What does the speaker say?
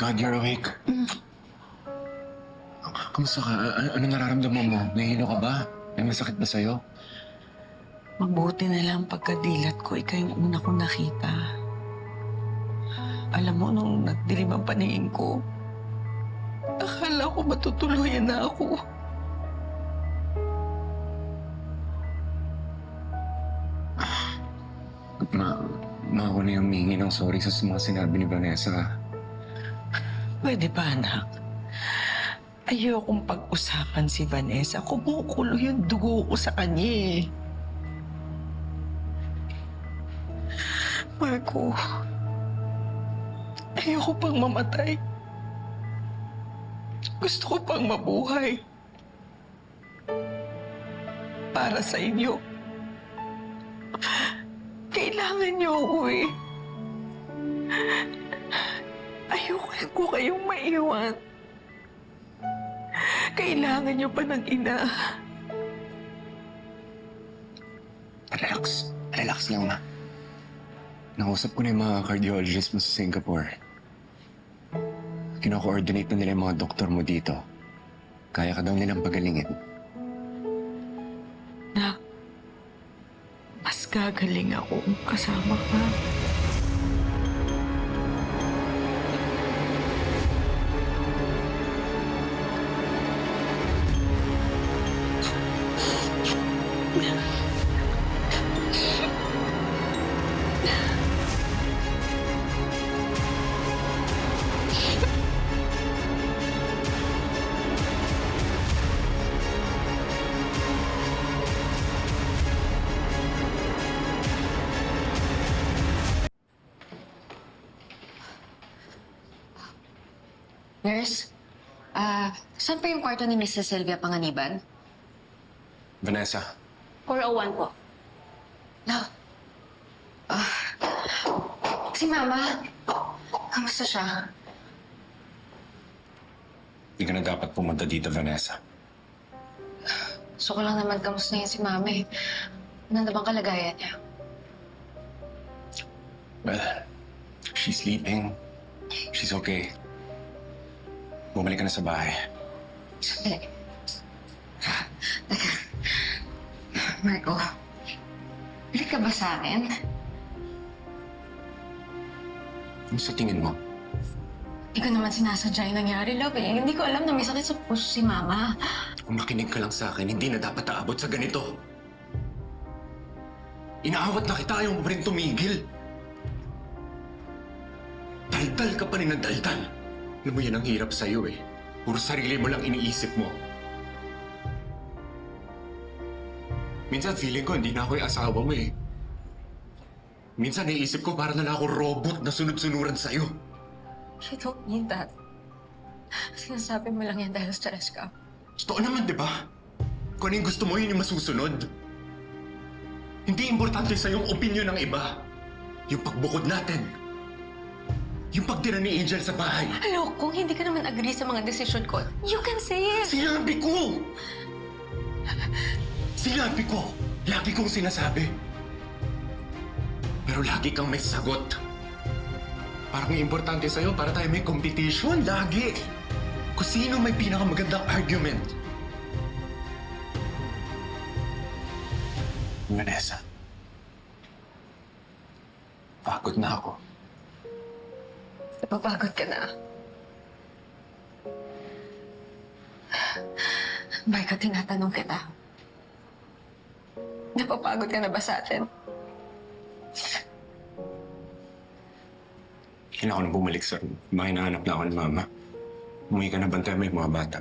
God, you're awake. Kamusta ka? Ano nararamdaman mo? Nahihilo ka ba? May masakit ba sa'yo? Mabuti na lang pagkadilat ko, ikaw yung una kong nakita. Alam mo, nung nagdilim ang paningin ko, akala ko matutuluyan na ako. Ako na yung humingi ng sorry sa mga sinabi ni Vanessa. Pwede ba, anak? Ayokong pag-usapan si Vanessa. Kumukulo yung dugo ko sa kanya eh. Marco, ayoko pang mamatay. Gusto ko pang mabuhay. Para sa inyo. Kailangan niyo ako eh. Ayoko ko kayong maiwan. Kailangan niyo pa ng ina. Relax. Relax lang, ma. Nakausap ko na yung mga cardiologist mo sa Singapore. Kino-coordinate na nila yung mga doktor mo dito. Kaya ka daw nilang pagalingin. Nak, mas gagaling ako kung kasama ka. Nurse, saan pa yung kwarto ni Mrs. Sylvia Panganiban? Vanessa, 401 po. No. Si Mama, kamusta siya? hindi ka na dapat pumunta dito, Vanessa. Gusto ko lang naman kamusta niya si Mama eh. Ano na bang kalagayan niya? Well, she's sleeping. She's okay. Bumalik ka na sa bahay. Sandali. Teka. Marco, balik ka ba sa akin? Ano sa tingin mo? Hindi ko naman sinasadya yung nangyari, love eh. Hindi ko alam na may sakit sa puso si Mama. Kung makinig ka lang sa akin, hindi na dapat aabot sa ganito. Inaawat na kita, ayaw mo pa rin tumigil. Daldal ka pa rin ng daldal. Alam mo yan ang hirap sa'yo eh. Puro sarili mo lang iniisip mo. Minsan feeling ko hindi na ako yung asawa mo eh. Minsan naiisip ko para na lang ako robot na sunod-sunuran sa'yo. You don't need that. Sinasabi mo lang yan dahil stress ka. Totoo naman, di ba? Kung ano yung gusto mo, yun yung masusunod. Hindi importante sa yung opinion ng iba. Yung pagbukod natin. Yung pagtira ni Angel sa bahay. Hello, kung hindi ka naman agree sa mga desisyon ko, you can say it! Sinabi ko! Sinabi ko! Lagi kong sinasabi. Pero lagi kang may sagot. Parang importante sa'yo para tayo may competition. Lagi! Kung sino may pinakamagandang argument. Vanessa. Pagod na ako. Napapagod ka na. Marco, tinatanong kita. Napapagod ka na ba sa atin? Kailangan ko na bumalik sa room. Hinahanap na ako ni Mama. Umuwi ka na bantayan mo yung mga bata.